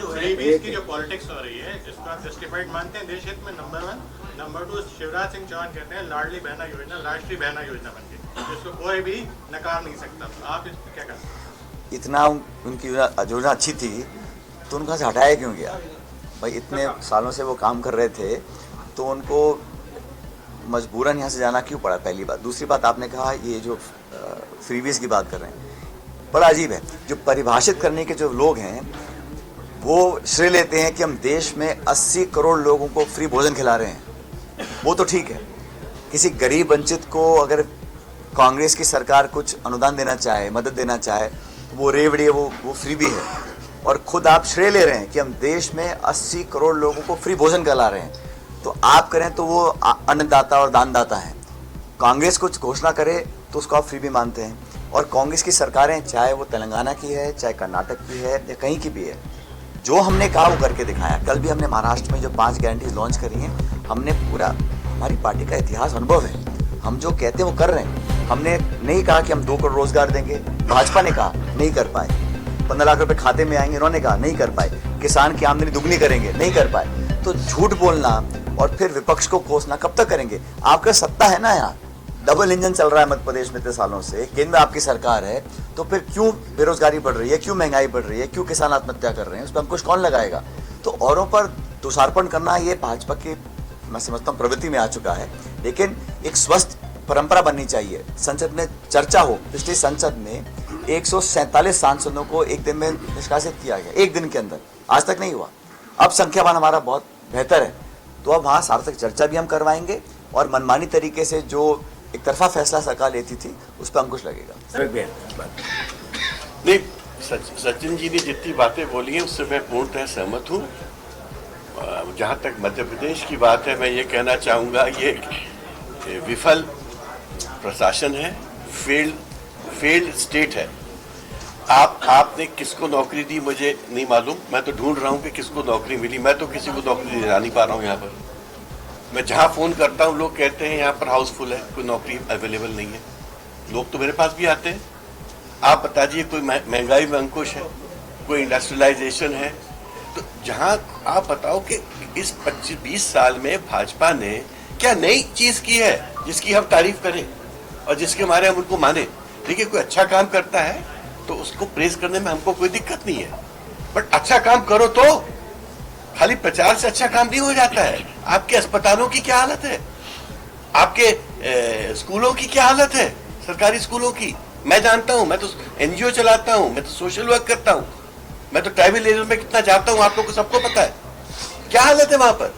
Freebies की जो politics हो रही है, जिसको आप जस्टिफाइड मानते हैं देश हित में, नंबर 1। नंबर 2, शिवराज सिंह चौहान कहते हैं लाडली बहना योजना राष्ट्रीय बहना योजना बन गई, जिसको कोई भी नकार नहीं सकता। आप इस पर क्या कहते हैं? इतना उनकी योजना अच्छी थी तो उनका से हटाया क्यों गया भाई? इतने सालों से वो काम कर रहे थे तो उनको मजबूरन यहाँ से जाना क्यों पड़ा? पहली बात। दूसरी बात, आपने कहा ये जो फ्रीबीज की बात कर रहे हैं, बड़ा अजीब है। जो परिभाषित करने के जो लोग हैं वो श्रेय लेते हैं कि हम देश में 80 करोड़ लोगों को फ्री भोजन खिला रहे हैं। वो तो ठीक है, किसी गरीब वंचित को अगर कांग्रेस की सरकार कुछ अनुदान देना चाहे, मदद देना चाहे, तो वो रेवड़ी है, वो फ्री भी है। और खुद आप श्रेय ले रहे हैं कि हम देश में 80 करोड़ लोगों को फ्री भोजन खिला रहे हैं, तो आप करें तो वो अन्नदाता और दानदाता हैं। कांग्रेस कुछ घोषणा करे तो उसको आप फ्री भी मानते हैं। और कांग्रेस की सरकारें, चाहे वो तेलंगाना की है, चाहे कर्नाटक की है, या कहीं की भी है, जो हमने कहा वो करके दिखाया। कल भी हमने महाराष्ट्र में जो 5 गारंटीज लॉन्च करी हैं, हमने पूरा, हमारी पार्टी का इतिहास अनुभव है, हम जो कहते हैं वो कर रहे हैं। हमने नहीं कहा कि हम 2 करोड़ रोजगार देंगे, भाजपा ने कहा नहीं कर पाए। 15 लाख रुपए खाते में आएंगे, उन्होंने कहा नहीं कर पाए। किसान की आमदनी दुगनी करेंगे, नहीं कर पाए। तो झूठ बोलना और फिर विपक्ष को कोसना कब तक करेंगे? आपका सत्ता है ना, यहाँ डबल इंजन चल रहा है मध्य प्रदेश में इतने सालों से, केंद्र में आपकी सरकार है, तो फिर क्यों बेरोजगारी बढ़ रही है, क्यों महंगाई बढ़ रही है, क्यों किसान आत्महत्या कर रहे हैं? उस पर अंकुश कौन लगाएगा? तो औरों पर दोषारोपण करना ये भाजपा की, मैं समझता हूँ, प्रवृत्ति में आ चुका है। लेकिन एक स्वस्थ परंपरा बननी चाहिए, संसद में चर्चा हो। पिछली संसद में 147 सांसदों को एक दिन में निष्कासित किया गया, एक दिन के अंदर, आज तक नहीं हुआ। अब संख्यावान हमारा बहुत बेहतर है, तो अब वहाँ सार्थक चर्चा भी हम करवाएंगे और मनमानी तरीके से जो एक तरफा फैसला सरकार लेती थी उस पर अंकुश लगेगा। नहीं, सचिन जी ने जितनी बातें बोली हैं उससे मैं पूर्णतः सहमत हूँ। जहाँ तक मध्य प्रदेश की बात है, मैं ये कहना चाहूँगा, ये विफल प्रशासन है, फेल्ड स्टेट है। आपने किसको नौकरी दी मुझे नहीं मालूम, मैं तो ढूंढ रहा हूँ कि किसको नौकरी मिली। मैं तो किसी को नौकरी दिला नहीं पा रहा हूँ। यहाँ पर मैं जहाँ फोन करता हूँ लोग कहते हैं यहाँ पर हाउसफुल है, कोई नौकरी अवेलेबल नहीं है। लोग तो मेरे पास भी आते हैं। आप बता दीजिए, कोई महंगाई में अंकुश है, कोई इंडस्ट्रियलाइजेशन है? तो जहाँ आप बताओ कि इस 25-20 साल में भाजपा ने क्या नई चीज की है जिसकी हम तारीफ करें और जिसके बारे हम उनको माने? देखिए, कोई अच्छा काम करता है तो उसको प्रेज करने में हमको कोई दिक्कत नहीं है, बट अच्छा काम करो तो। खाली प्रचार से अच्छा काम नहीं हो जाता है। आपके अस्पतालों की क्या हालत है, आपके स्कूलों की क्या हालत है, सरकारी स्कूलों की? मैं जानता हूं, मैं तो एनजीओ चलाता हूं, मैं तो सोशल वर्क करता हूं, मैं तो ट्राइबल एरिया में कितना जाता हूं, आप लोगों को सबको पता है क्या हालत है वहां पर।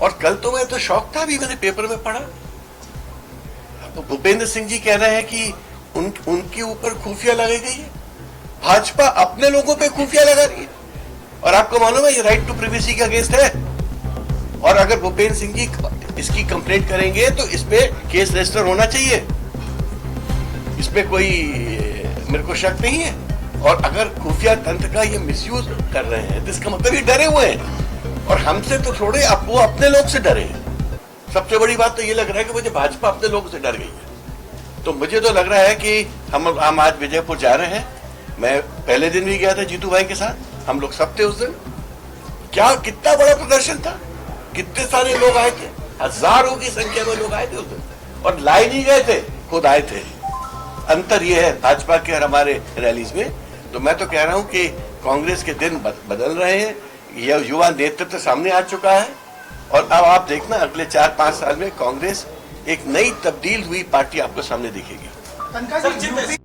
और कल तो मैं तो शौक था, भी मैंने पेपर में पढ़ा, तो भूपेंद्र सिंह जी कह रहे हैं कि उनके ऊपर खुफिया लगाई गई है। भाजपा अपने लोगों पे खुफिया लगा रही है। और आपको मालूम है ये राइट टू प्राइवेसी के अगेंस्ट है। और अगर भूपेंद्र सिंह जी इसकी कंप्लेंट करेंगे तो इसमें केस रजिस्टर होना चाहिए, इसमें कोई मेरे को शक नहीं है। और अगर खुफिया तंत्र का ये मिसयूज कर रहे हैं तो इसका मतलब ये डरे हुए हैं, और हमसे तो छोड़े, वो अपने लोग से डरे हैं। सबसे बड़ी बात तो ये लग रहा है कि मुझे भाजपा अपने लोगों से डर गई है। तो मुझे तो लग रहा है कि हम आज विजयपुर जा रहे हैं। मैं पहले दिन भी गया था जीतू भाई के साथ, हम लोग सब थे उस दिन। क्या कितना बड़ा प्रदर्शन था, कितने सारे लोग आए थे, हजारों की संख्या में लोग आए थे उस दिन, और लाए नहीं गए थे, खुद आए थे। अंतर ये है भाजपा के और हमारे रैलीज में। तो मैं तो कह रहा हूं कि कांग्रेस के दिन बदल रहे हैं, यह युवा नेतृत्व सामने आ चुका है। और अब आप देखना अगले 4-5 साल में कांग्रेस एक नई तब्दील हुई पार्टी आपको सामने दिखेगी।